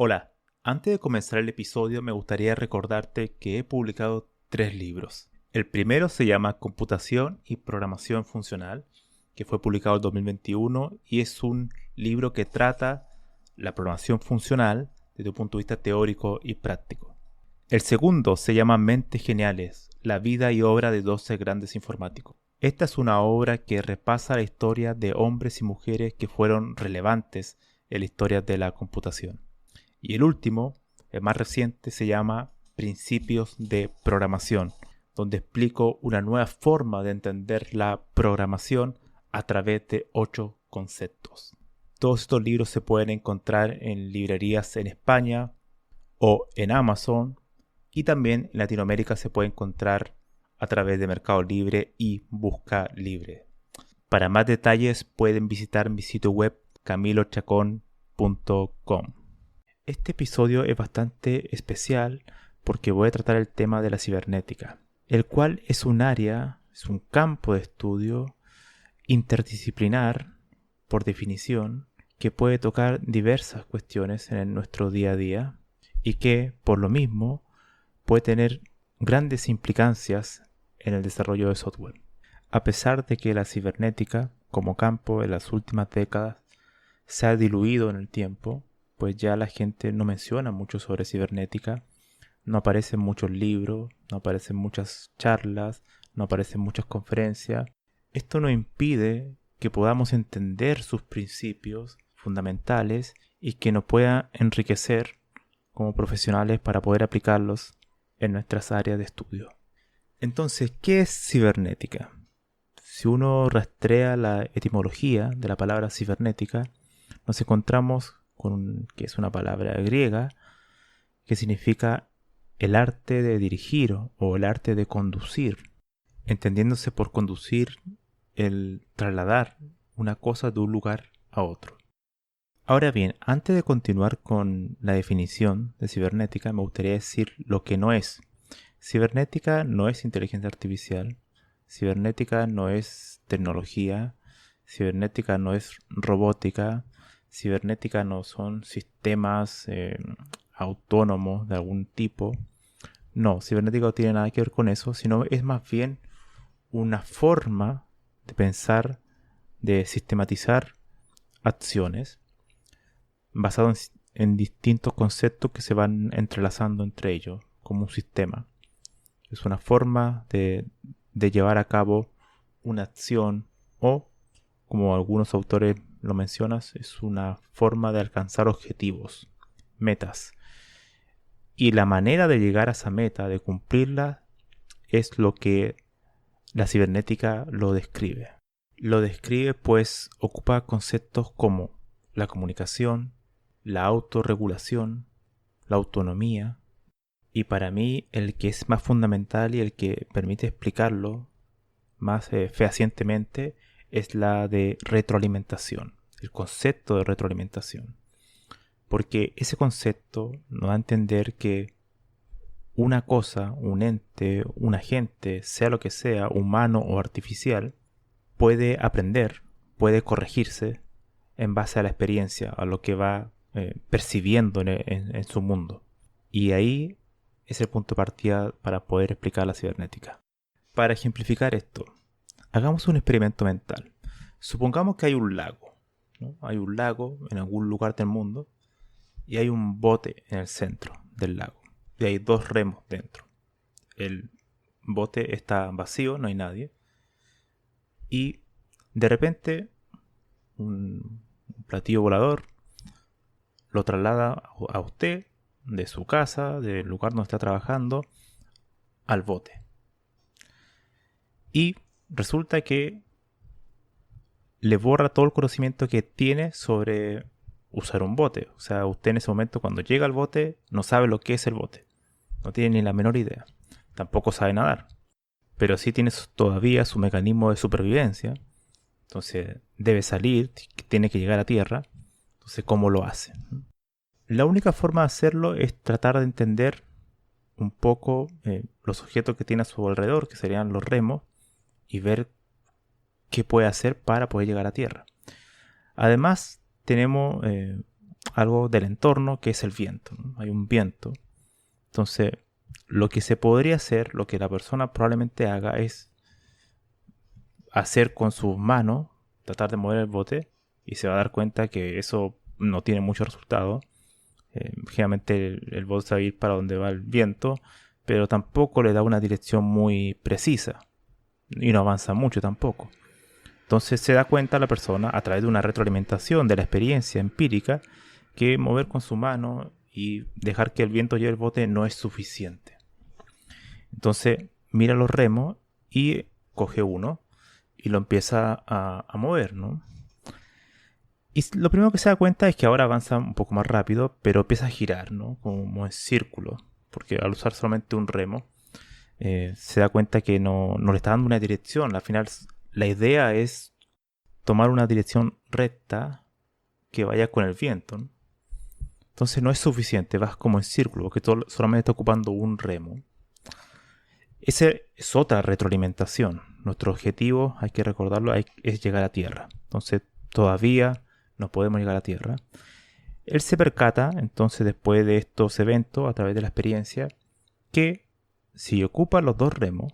Hola, antes de comenzar el episodio me gustaría recordarte que he publicado 3 libros. El primero se llama Computación y Programación Funcional, que fue publicado en 2021 y es un libro que trata la programación funcional desde un punto de vista teórico y práctico. El segundo se llama Mentes Geniales, la vida y obra de 12 grandes informáticos. Esta es una obra que repasa la historia de hombres y mujeres que fueron relevantes en la historia de la computación. Y el último, el más reciente, se llama Principios de Programación, donde explico una nueva forma de entender la programación a través de 8 conceptos. Todos estos libros se pueden encontrar en librerías en España o en Amazon, y también en Latinoamérica se puede encontrar a través de Mercado Libre y Busca Libre. Para más detalles pueden visitar mi sitio web camilochacon.com. Este episodio es bastante especial porque voy a tratar el tema de la cibernética, el cual es un área, es un campo de estudio interdisciplinar, por definición, que puede tocar diversas cuestiones en nuestro día a día y que, por lo mismo, puede tener grandes implicancias en el desarrollo de software. A pesar de que la cibernética, como campo en las últimas décadas, se ha diluido en el tiempo, pues ya la gente no menciona mucho sobre cibernética, no aparecen muchos libros, no aparecen muchas charlas, no aparecen muchas conferencias. Esto no impide que podamos entender sus principios fundamentales y que nos pueda enriquecer como profesionales para poder aplicarlos en nuestras áreas de estudio. Entonces, ¿qué es cibernética? Si uno rastrea la etimología de la palabra cibernética, nos encontramos con que es una palabra griega que significa el arte de dirigir o el arte de conducir, entendiéndose por conducir el trasladar una cosa de un lugar a otro. Ahora bien, antes de continuar con la definición de cibernética, me gustaría decir lo que no es. Cibernética no es inteligencia artificial, cibernética no es tecnología, cibernética no es robótica, cibernética no son sistemas autónomos de algún tipo. No, cibernética no tiene nada que ver con eso, sino es más bien una forma de pensar, de sistematizar acciones basado en distintos conceptos que se van entrelazando entre ellos como un sistema. Es una forma de llevar a cabo una acción o, como algunos autores lo mencionan, es una forma de alcanzar objetivos, metas. Y la manera de llegar a esa meta, de cumplirla, es lo que la cibernética lo describe. Lo describe pues ocupa conceptos como la comunicación, la autorregulación, la autonomía, y para mí el que es más fundamental y el que permite explicarlo más fehacientemente es la de retroalimentación, el concepto de retroalimentación. Porque ese concepto nos da a entender que una cosa, un ente, un agente, sea lo que sea, humano o artificial, puede aprender, puede corregirse en base a la experiencia, a lo que va percibiendo en su mundo. Y ahí es el punto de partida para poder explicar la cibernética. Para ejemplificar esto, hagamos un experimento mental. Supongamos que hay un lago, ¿no? Hay un lago en algún lugar del mundo y hay un bote en el centro del lago. Y hay 2 remos dentro. El bote está vacío, no hay nadie. Y de repente un platillo volador lo traslada a usted de su casa, del lugar donde está trabajando, al bote. Y resulta que le borra todo el conocimiento que tiene sobre usar un bote. O sea, usted en ese momento cuando llega al bote no sabe lo que es el bote. No tiene ni la menor idea. Tampoco sabe nadar. Pero sí tiene todavía su mecanismo de supervivencia. Entonces debe salir, tiene que llegar a tierra. Entonces, ¿cómo lo hace? La única forma de hacerlo es tratar de entender un poco los objetos que tiene a su alrededor, que serían los remos, y ver qué puede hacer para poder llegar a tierra. Además, tenemos algo del entorno que es el viento, ¿no? Hay un viento. Entonces, lo que se podría hacer, lo que la persona probablemente haga es hacer con sus manos, tratar de mover el bote y se va a dar cuenta que eso no tiene mucho resultado. Generalmente el bote se va a ir para donde va el viento, pero tampoco le da una dirección muy precisa y no avanza mucho tampoco. Entonces se da cuenta la persona a través de una retroalimentación de la experiencia empírica que mover con su mano y dejar que el viento lleve el bote no es suficiente. Entonces mira los remos y coge uno y lo empieza a mover, ¿no? Y lo primero que se da cuenta es que ahora avanza un poco más rápido, pero empieza a girar, ¿no? Como en círculo, porque al usar solamente un remo, se da cuenta que no le está dando una dirección. Al final, la idea es tomar una dirección recta que vaya con el viento, ¿no? Entonces no es suficiente, vas como en círculo, porque solamente está ocupando un remo. Esa es otra retroalimentación. Nuestro objetivo, hay que recordarlo, es llegar a tierra. Entonces todavía no podemos llegar a tierra. Él se percata, entonces, después de estos eventos, a través de la experiencia, que si ocupa los dos remos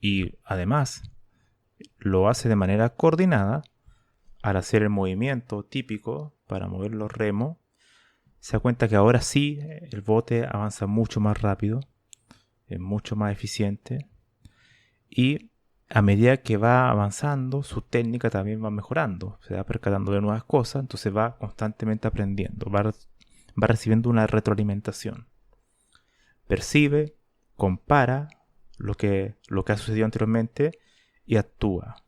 y además lo hace de manera coordinada, al hacer el movimiento típico para mover los remos, se da cuenta que ahora sí el bote avanza mucho más rápido, es mucho más eficiente y a medida que va avanzando, su técnica también va mejorando, se va percatando de nuevas cosas, entonces va constantemente aprendiendo, va recibiendo una retroalimentación. Percibe, compara lo que ha sucedido anteriormente y actúa.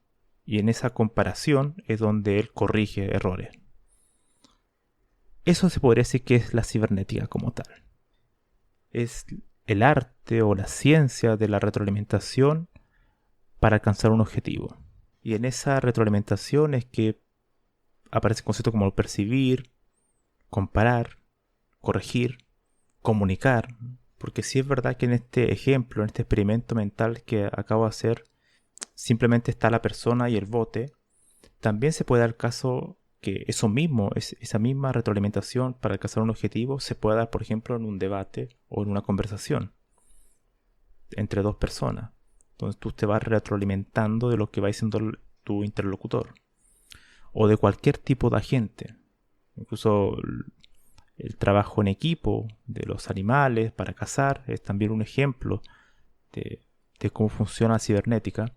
Y en esa comparación es donde él corrige errores. Eso se podría decir que es la cibernética como tal. Es el arte o la ciencia de la retroalimentación para alcanzar un objetivo. Y en esa retroalimentación es que aparecen conceptos como percibir, comparar, corregir, comunicar. Porque sí es verdad que en este ejemplo, en este experimento mental que acabo de hacer, simplemente está la persona y el bote. También se puede dar el caso que eso mismo, esa misma retroalimentación para alcanzar un objetivo, se puede dar, por ejemplo, en un debate o en una conversación entre dos personas. Entonces tú te vas retroalimentando de lo que va diciendo tu interlocutor. O de cualquier tipo de agente. Incluso el trabajo en equipo de los animales para cazar es también un ejemplo de cómo funciona la cibernética.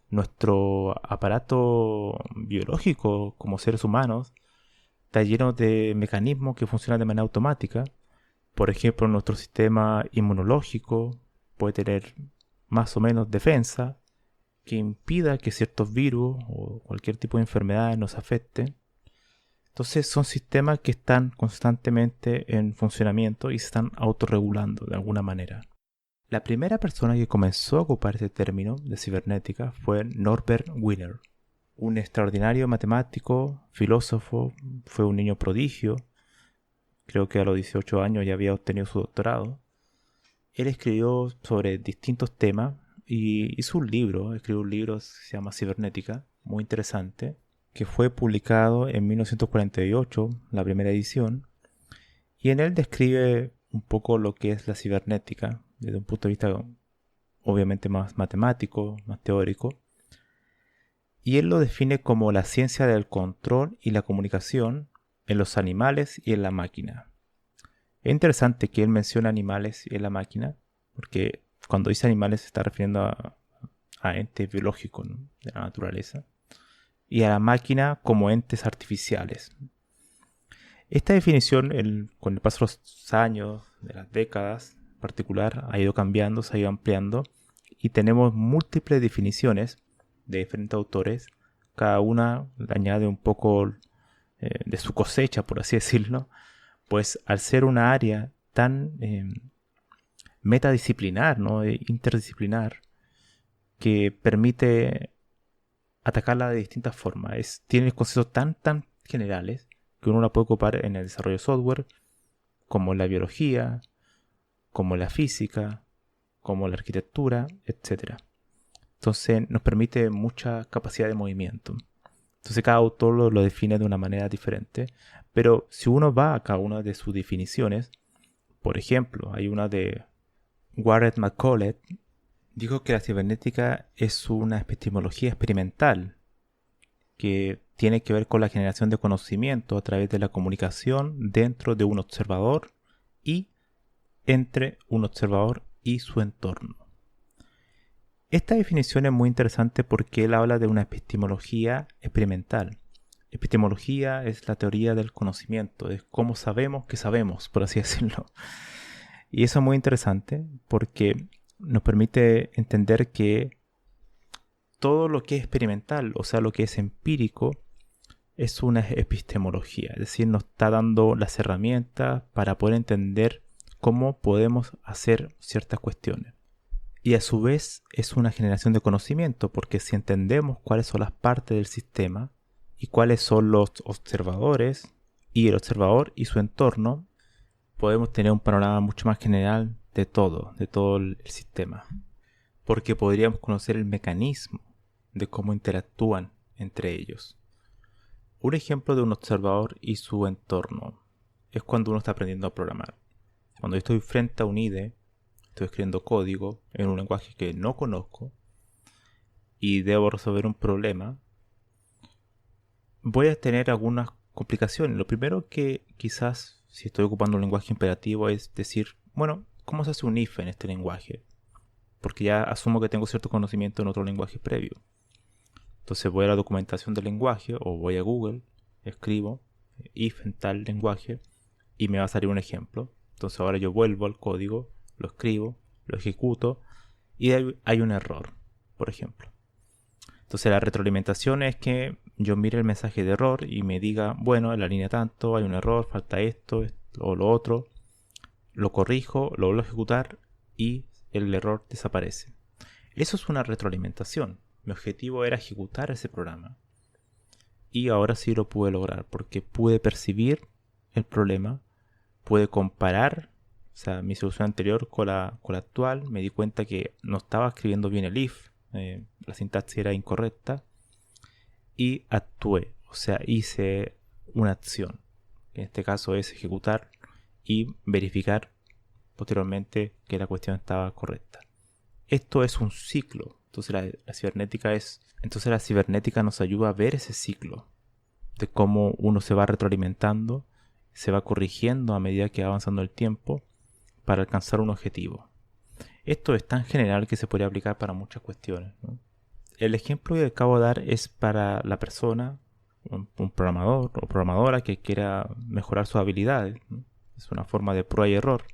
Nuestro aparato biológico como seres humanos está lleno de mecanismos que funcionan de manera automática. Por ejemplo, nuestro sistema inmunológico puede tener más o menos defensa que impida que ciertos virus o cualquier tipo de enfermedad nos afecten. Entonces son sistemas que están constantemente en funcionamiento y se están autorregulando de alguna manera. La primera persona que comenzó a ocupar este término de cibernética fue Norbert Wiener, un extraordinario matemático, filósofo, fue un niño prodigio, creo que a los 18 años ya había obtenido su doctorado. Él escribió sobre distintos temas y hizo un libro, escribió un libro que se llama Cibernética, muy interesante, que fue publicado en 1948, la primera edición, y en él describe un poco lo que es la cibernética desde un punto de vista obviamente más matemático, más teórico, y él lo define como la ciencia del control y la comunicación en los animales y en la máquina. Es interesante que él mencione animales y en la máquina, porque cuando dice animales se está refiriendo a entes biológicos, ¿no?, de la naturaleza, y a la máquina como entes artificiales. Esta definición, con el paso de los años, de las décadas en particular, ha ido cambiando, se ha ido ampliando, y tenemos múltiples definiciones de diferentes autores. Cada una le añade un poco de su cosecha, por así decirlo, pues al ser una área tan metadisciplinar, ¿no?, interdisciplinar, que permite atacarla de distintas formas. Tiene conceptos tan generales que uno la puede ocupar en el desarrollo de software, como en la biología, como en la física, como en la arquitectura, etc. Entonces nos permite mucha capacidad de movimiento. Entonces cada autor lo define de una manera diferente. Pero si uno va a cada una de sus definiciones, por ejemplo, hay una de Warren McCulloch, dijo que la cibernética es una epistemología experimental que tiene que ver con la generación de conocimiento a través de la comunicación dentro de un observador y entre un observador y su entorno. Esta definición es muy interesante porque él habla de una epistemología experimental. Epistemología es la teoría del conocimiento, es cómo sabemos que sabemos, por así decirlo. Y eso es muy interesante porque nos permite entender que todo lo que es experimental, o sea, lo que es empírico, es una epistemología. Es decir, nos está dando las herramientas para poder entender cómo podemos hacer ciertas cuestiones. Y a su vez es una generación de conocimiento, porque si entendemos cuáles son las partes del sistema y cuáles son los observadores y el observador y su entorno, podemos tener un panorama mucho más general de todo el sistema. Porque podríamos conocer el mecanismo de cómo interactúan entre ellos. Un ejemplo de un observador y su entorno es cuando uno está aprendiendo a programar. Cuando yo estoy frente a un IDE, estoy escribiendo código en un lenguaje que no conozco y debo resolver un problema, voy a tener algunas complicaciones. Lo primero que quizás, si estoy ocupando un lenguaje imperativo, es decir, bueno, ¿cómo se hace un if en este lenguaje? Porque ya asumo que tengo cierto conocimiento en otro lenguaje previo. Entonces voy a la documentación del lenguaje o voy a Google, escribo if en tal lenguaje y me va a salir un ejemplo. Entonces ahora yo vuelvo al código, lo escribo, lo ejecuto y hay un error, por ejemplo. Entonces la retroalimentación es que yo mire el mensaje de error y me diga, bueno, en la línea tanto hay un error, falta esto o lo otro. Lo corrijo, lo vuelvo a ejecutar y el error desaparece. Eso es una retroalimentación. Mi objetivo era ejecutar ese programa. Y ahora sí lo pude lograr porque pude percibir el problema, pude comparar, o sea, mi solución anterior con la actual. Me di cuenta que no estaba escribiendo bien el if, la sintaxis era incorrecta y actué, o sea, hice una acción. En este caso es ejecutar y verificar posteriormente que la cuestión estaba correcta. Esto es un ciclo. Entonces la cibernética nos ayuda a ver ese ciclo de cómo uno se va retroalimentando, se va corrigiendo a medida que va avanzando el tiempo para alcanzar un objetivo. Esto es tan general que se podría aplicar para muchas cuestiones, ¿no? El ejemplo que acabo de dar es para la persona, un programador o programadora que quiera mejorar sus habilidades, ¿no? Es una forma de prueba y error.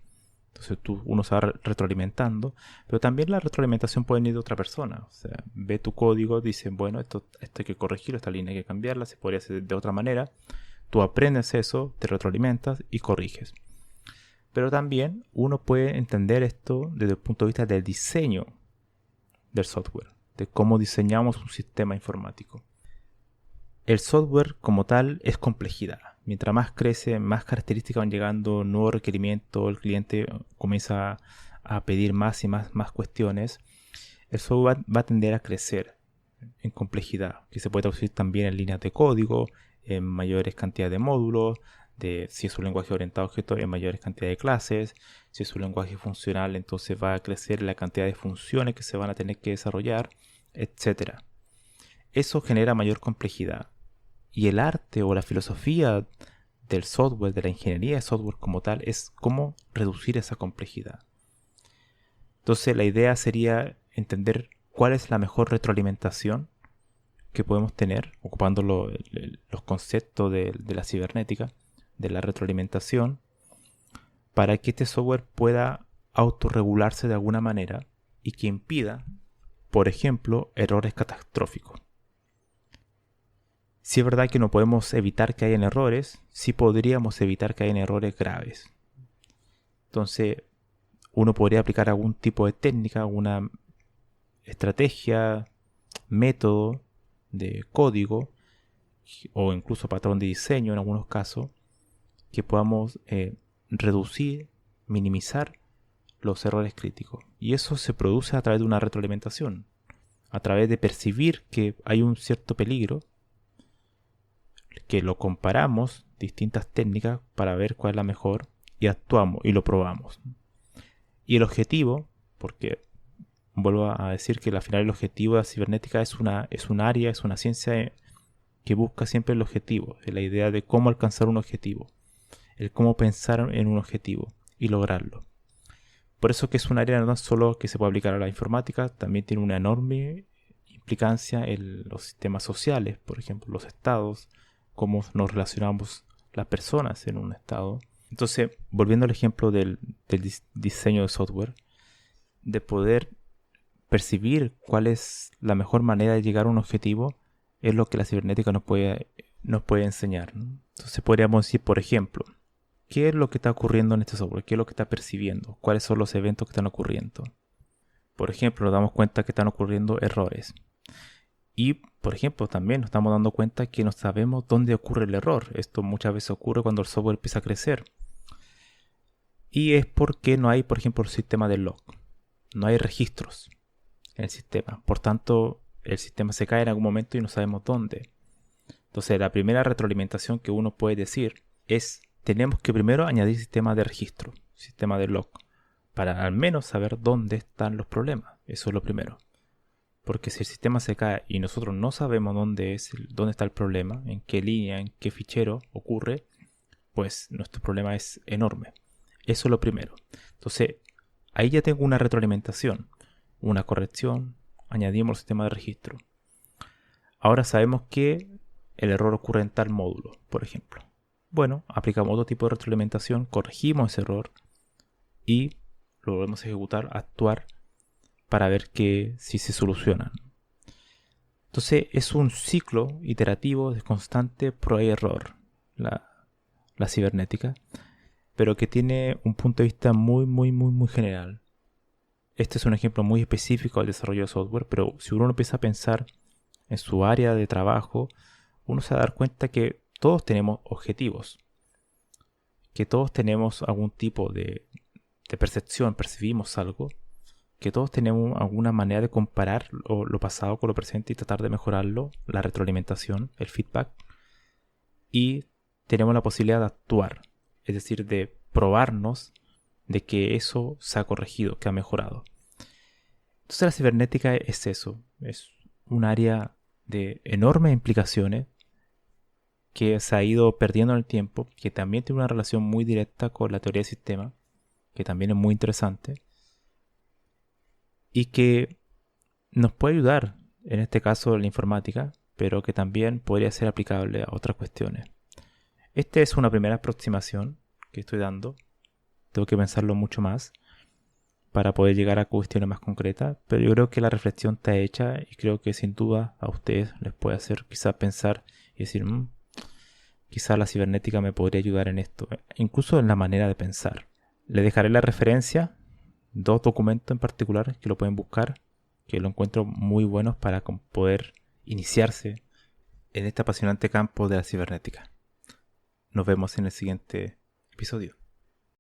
Entonces uno se va retroalimentando, pero también la retroalimentación puede venir de otra persona. O sea, ve tu código, dice, bueno, esto hay que corregirlo, esta línea hay que cambiarla, se podría hacer de otra manera. Tú aprendes eso, te retroalimentas y corriges. Pero también uno puede entender esto desde el punto de vista del diseño del software, de cómo diseñamos un sistema informático. El software como tal es complejidad. Mientras más crece, más características van llegando, nuevos requerimientos, el cliente comienza a pedir más y más cuestiones. El software va a tender a crecer en complejidad, que se puede traducir también en líneas de código, en mayores cantidades de módulos, si es un lenguaje orientado a objetos, en mayores cantidades de clases. Si es un lenguaje funcional, entonces va a crecer la cantidad de funciones que se van a tener que desarrollar, etc. Eso genera mayor complejidad. Y el arte o la filosofía del software, de la ingeniería de software como tal, es cómo reducir esa complejidad. Entonces la idea sería entender cuál es la mejor retroalimentación que podemos tener, ocupando los conceptos de la cibernética, de la retroalimentación, para que este software pueda autorregularse de alguna manera y que impida, por ejemplo, errores catastróficos. Si es verdad que no podemos evitar que hayan errores, sí podríamos evitar que hayan errores graves. Entonces, uno podría aplicar algún tipo de técnica, alguna estrategia, método de código o incluso patrón de diseño en algunos casos, que podamos reducir, minimizar los errores críticos. Y eso se produce a través de una retroalimentación, a través de percibir que hay un cierto peligro que lo comparamos, distintas técnicas, para ver cuál es la mejor, y actuamos y lo probamos. Y el objetivo, porque vuelvo a decir que al final el objetivo de la cibernética es un área, es una ciencia que busca siempre el objetivo, la idea de cómo alcanzar un objetivo, el cómo pensar en un objetivo y lograrlo. Por eso que es un área no solo que se puede aplicar a la informática, también tiene una enorme implicancia en los sistemas sociales, por ejemplo, los estados, cómo nos relacionamos las personas en un estado. Entonces, volviendo al ejemplo del diseño de software, de poder percibir cuál es la mejor manera de llegar a un objetivo, es lo que la cibernética nos puede enseñar, ¿no? Entonces podríamos decir, por ejemplo, ¿qué es lo que está ocurriendo en este software? ¿Qué es lo que está percibiendo? ¿Cuáles son los eventos que están ocurriendo? Por ejemplo, nos damos cuenta que están ocurriendo errores. Y, por ejemplo, también nos estamos dando cuenta que no sabemos dónde ocurre el error. Esto muchas veces ocurre cuando el software empieza a crecer. Y es porque no hay, por ejemplo, el sistema de log. No hay registros en el sistema. Por tanto, el sistema se cae en algún momento y no sabemos dónde. Entonces, la primera retroalimentación que uno puede decir es: tenemos que primero añadir sistema de registro, sistema de log, para al menos saber dónde están los problemas. Eso es lo primero. Porque si el sistema se cae y nosotros no sabemos dónde está el problema, en qué línea, en qué fichero ocurre, pues nuestro problema es enorme. Eso es lo primero. Entonces, ahí ya tengo una retroalimentación, una corrección, añadimos el sistema de registro. Ahora sabemos que el error ocurre en tal módulo, por ejemplo. Bueno, aplicamos otro tipo de retroalimentación, corregimos ese error y lo volvemos a ejecutar, a actuar para ver que si se solucionan. Entonces es un ciclo iterativo de constante prueba y error, la cibernética, pero que tiene un punto de vista muy general. Este es un ejemplo muy específico del desarrollo de software, pero si uno empieza a pensar en su área de trabajo, uno se va a dar cuenta que todos tenemos objetivos, que todos tenemos algún tipo de percepción, percibimos algo, que todos tenemos alguna manera de comparar lo pasado con lo presente y tratar de mejorarlo, la retroalimentación, el feedback, y tenemos la posibilidad de actuar, es decir, de probarnos de que eso se ha corregido, que ha mejorado. Entonces la cibernética es eso, es un área de enormes implicaciones que se ha ido perdiendo en el tiempo, que también tiene una relación muy directa con la teoría del sistema, que también es muy interesante, y que nos puede ayudar, en este caso en la informática, pero que también podría ser aplicable a otras cuestiones. Esta es una primera aproximación que estoy dando. Tengo que pensarlo mucho más para poder llegar a cuestiones más concretas, pero yo creo que la reflexión está hecha y creo que sin duda a ustedes les puede hacer quizás pensar y decir, quizás la cibernética me podría ayudar en esto, incluso en la manera de pensar. Les dejaré la referencia, 2 documentos en particular que lo pueden buscar, que lo encuentro muy buenos para poder iniciarse en este apasionante campo de la cibernética. Nos vemos en el siguiente episodio.